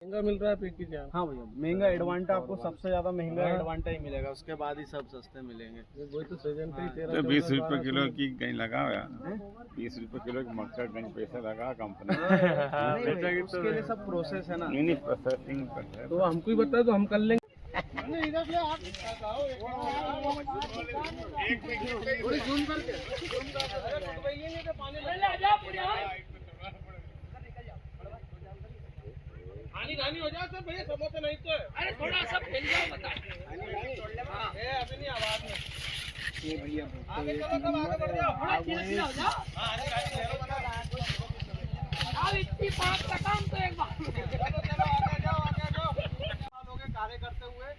महंगा मिल रहा है पैकेज यहाँ? हाँ भैया, महंगा एडवांटा आपको सबसे ज्यादा महंगा एडवांटा ही मिलेगा, उसके बाद ही सब सस्ते मिलेंगे। वही तो सीजन पे ही 13 तो 20 रुपए किलो की कहीं लगा हुआ, 20 रुपए किलो की मक्का कहीं पैसा लगा कंपनी। उसके लिए सब प्रोसेस है ना। नहीं प्रोसेसिंग पर है। तो हमको ही बता दो, हम कर लेंगे। रानी हो जाओ सर, भैया समोसे नहीं तो है। अरे थोड़ा सा फैल जाओ, बताए अभी नहीं, आवाज में ये भैया आगे चलो, सब आगे बढ़ जाओ, थोड़ा धीरे हो जाओ। अब इतनी बात का काम तो एक बार चलो आगे जाओ। लोगे कार्य करते हुए,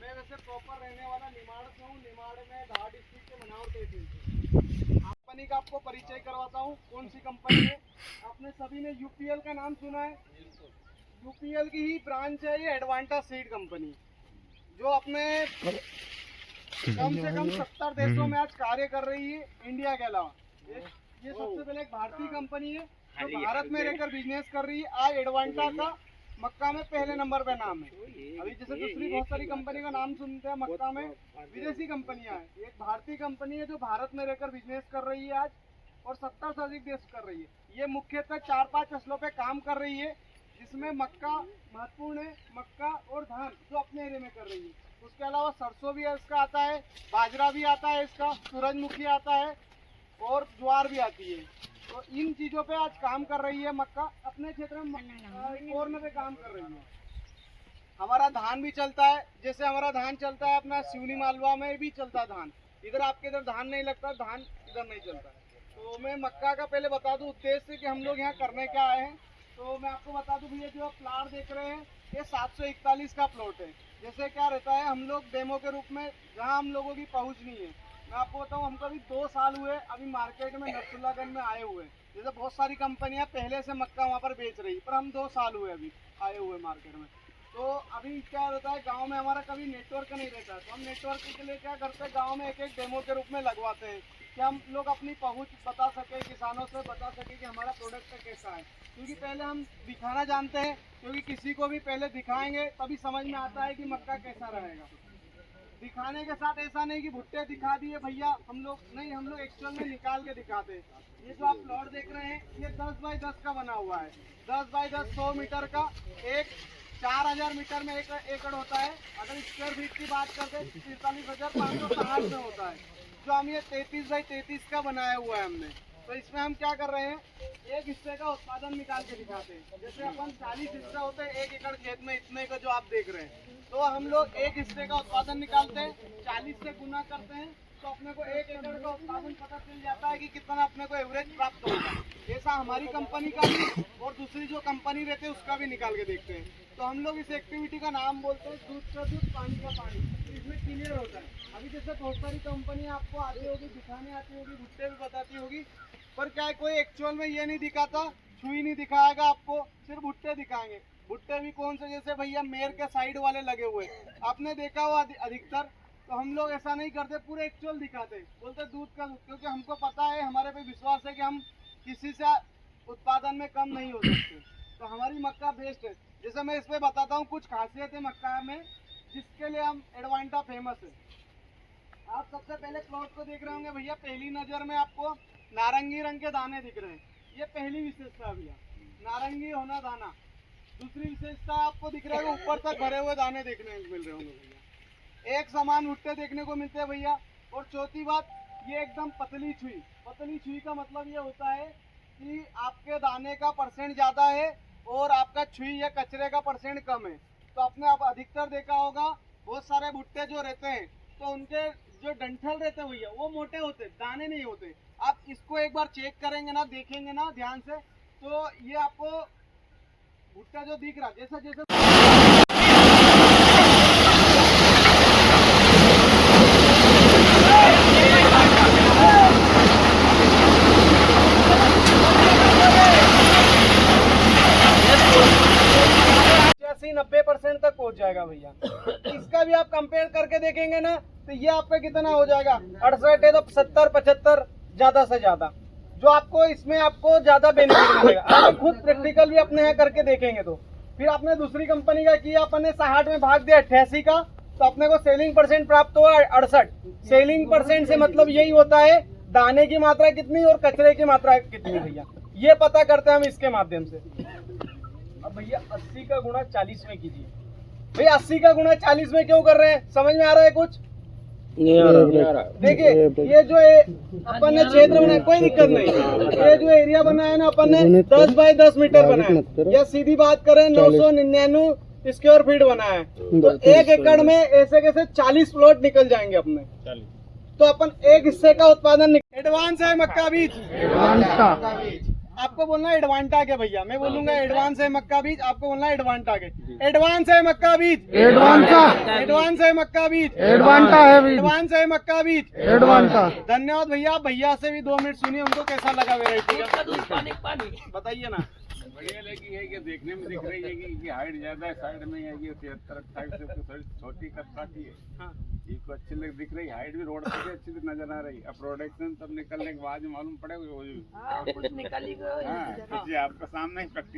मैं वैसे प्रॉपर रहने वाला निमाड़ से हूँ। निमाड़ में धार डिस्ट्रिक्ट के मनावर तहसील से। कंपनी का आपको परिचय करवाता हूँ, कौन सी कंपनी है। आपने सभी ने यूपीएल का नाम सुना है, यूपीएल की ही ब्रांच है ये एडवांटा सीड कंपनी, जो अपने कम से कम 70 देशों में आज कार्य कर रही है इंडिया के अलावा। ये सबसे पहले एक भारतीय कंपनी है जो भारत में रहकर बिजनेस कर रही है। आज एडवांटा का मक्का में पहले नंबर पे नाम है। अभी जैसे दूसरी बहुत सारी कंपनी का नाम सुनते हैं, मक्का में विदेशी कंपनियां हैं, एक भारतीय कंपनी है जो भारत में रहकर बिजनेस कर रही है आज, और 70 से अधिक देश कर रही है। ये मुख्यतः 4-5 फसलों पे काम कर रही है, जिसमें मक्का महत्वपूर्ण है, मक्का और धान जो अपने एरिया में कर रही है। उसके अलावा सरसों भी इसका आता है, बाजरा भी आता है इसका, सूरजमुखी आता है और ज्वार भी आती है। तो इन चीज़ों पे आज काम कर रही है मक्का, अपने क्षेत्र में कॉर्न पे काम कर रही है। हमारा धान भी चलता है, जैसे हमारा धान चलता है अपना सिवनी मालवा में भी चलता है धान। इधर आपके इधर धान नहीं लगता, धान इधर नहीं चलता। तो मैं मक्का का पहले बता दूं उद्देश्य कि हम लोग यहाँ करने क्या आए हैं। तो मैं आपको बता दूं भैया, जो आप प्लाट देख रहे हैं ये 741 का प्लॉट है। जैसे क्या रहता है, हम लोग डेमो के रूप में जहाँ हम लोगों की पहुँच नहीं है, मैं आपको बताऊँ हमको अभी 2 साल हुए अभी मार्केट में नरसुल्लागंज में आए हुए। जैसे बहुत सारी कंपनियां पहले से मक्का वहाँ पर बेच रही, पर हम 2 साल हुए अभी आए हुए मार्केट में। तो अभी क्या होता है, गांव में हमारा कभी नेटवर्क नहीं रहता, तो हम नेटवर्क के लिए क्या करते हैं, गांव में एक डेमो के रूप में लगवाते हैं कि हम लोग अपनी पहुँच बता सकें, किसानों से बता सकें कि हमारा प्रोडक्ट कैसा है। क्योंकि पहले हम दिखाना जानते हैं, क्योंकि किसी को भी पहले दिखाएंगे तभी समझ में आता है कि मक्का कैसा रहेगा। दिखाने के साथ ऐसा नहीं कि भुट्टे दिखा दिए भैया हम लोग, नहीं, हम लोग एक्चुअल में निकाल के दिखाते हैं। ये जो आप प्लॉट देख रहे हैं ये 10 बाई 10 का बना हुआ है, 10 बाई 10 100 मीटर का, एक 4000 मीटर में 1 एकड़ होता है। अगर स्क्वायर फीट की बात करते हैं 43,560 में होता है। जो हम ये 33 बाई 33 का बनाया हुआ है हमने, तो इसमें हम क्या कर रहे हैं, एक हिस्से का उत्पादन निकाल के दिखाते हैं। जैसे अपन 40 हिस्सा होते हैं 1 एकड़ खेत में, इतने का जो आप देख रहे हैं, तो हम लोग एक हिस्से का उत्पादन निकालते हैं, 40 से गुना करते हैं, तो अपने को 1 एकड़ का उत्पादन पता चल जाता है कि कितना अपने को एवरेज प्राप्त होगा। ऐसा हमारी कंपनी का भी और दूसरी जो कंपनी रहती है उसका भी निकाल के देखते हैं। तो हम लोग इस एक्टिविटी का नाम बोलते हैं दूध का दूध पानी का पानी। इसमें क्लियर होता है। अभी जैसे बहुत सारी कंपनी आपको आती होगी, दिखाने आती होगी, भुट्टे भी बताती होगी, पर क्या है, कोई एक्चुअल में ये नहीं दिखाता, छुई नहीं दिखाएगा आपको, सिर्फ भुट्टे दिखाएंगे। भुट्टे भी कौन से, जैसे भैया मेर के साइड वाले लगे हुए आपने देखा हुआ अधिकतर। तो हम लोग ऐसा नहीं करते, पूरे एक्चुअल दिखाते, बोलते दूध का दूध, क्योंकि हमको पता है, हमारे पे विश्वास है कि हम किसी से उत्पादन में कम नहीं हो सकते। तो हमारी मक्का बेस्ट है। जैसे मैं इस पर बताता हूँ कुछ खासियत है मक्का में जिसके लिए हम एडवांटा फेमस है। आप सबसे पहले प्लॉट को देख रहे होंगे भैया, पहली नज़र में आपको नारंगी रंग के दाने दिख रहे हैं, ये पहली विशेषता भैया, नारंगी होना दाना। दूसरी विशेषता आपको दिख रहा है ऊपर तक भरे हुए दाने देखने को मिल रहे होंगे भैया, एक समान भुट्टे देखने को मिलते हैं भैया। और चौथी बात, ये एकदम पतली छुई। पतली छुई का मतलब ये होता है कि आपके दाने का परसेंट ज़्यादा है और आपका छुई या कचरे का परसेंट कम है। तो आपने अब अधिकतर देखा होगा बहुत सारे भुट्टे जो रहते हैं तो उनके जो डंठल रहते हैं भैया वो मोटे होते, दाने नहीं होते। आप इसको एक बार चेक करेंगे ना, देखेंगे ना ध्यान से, तो ये आपको भुट्टा जो दिख रहा, जैसा जैसे तक पहुंच जाएगा भैया। इसका भी आप कंपेयर करके देखेंगे ना, तो ये आपका कितना हो जाएगा, 68 है तो 70-75 ज्यादा से ज्यादा, जो आपको इसमें आपको ज्यादा बेनिफिट मिलेगा। आप खुद प्रैक्टिकल भी अपने यहाँ करके देखेंगे तो फिर आपने दूसरी कंपनी का किया, अपन ने 60 में भाग दिया 88 का, तो अपने को सेलिंग परसेंट प्राप्त हुआ 68। सेलिंग परसेंट से मतलब यही होता है दाने की मात्रा कितनी और कचरे की मात्रा कितनी भैया, ये पता करते हैं हम इसके माध्यम से। अब भैया 80 का गुणा 40 में कीजिए। भैया 80 का गुणा 40 में क्यों कर रहे हैं, समझ में आ रहा है कुछ? नहीं आ रहा। देखिए ये जो अपन ने क्षेत्र बनाया, कोई दिक्कत नहीं, ये जो एरिया बनाया ना अपन ने 10 बाय 10 मीटर बनाया, या सीधी बात करें 999 स्क्वायर फीट बनाया है, तो 1 एकड़ में ऐसे कैसे 40 प्लॉट निकल जाएंगे अपने। तो अपन एक हिस्से का उत्पादन। एडवांस है मक्का बीज, आपको बोलना है एडवांटा के भैया, मैं बोलूंगा एडवांस है मक्का बीज, आपको बोलना है एडवांटा के। एडवांस है मक्का बीज, एडवांटा है मक्का बीज, एडवांटा है, एडवांस है मक्का बीज, एडवांटा। धन्यवाद भैया। भैया से भी 2 मिनट सुनिए, उनको कैसा लगा वेराइटी का, बताइए ना। बढ़िया लगी है कि देखने में दिख रही है कि हाइट ज्यादा है, साइड में है कि 73-28 से थोड़ी छोटी कद काटी है। हाँ। ये को अच्छी लग दिख रही, हाइट भी रोड पे भी अच्छी नजर आ रही। अब प्रोडक्शन तब निकलने के बाद मालूम पड़ेगा। कुछ निकली गई। हाँ, आपका सामने ही प्रैक्टिस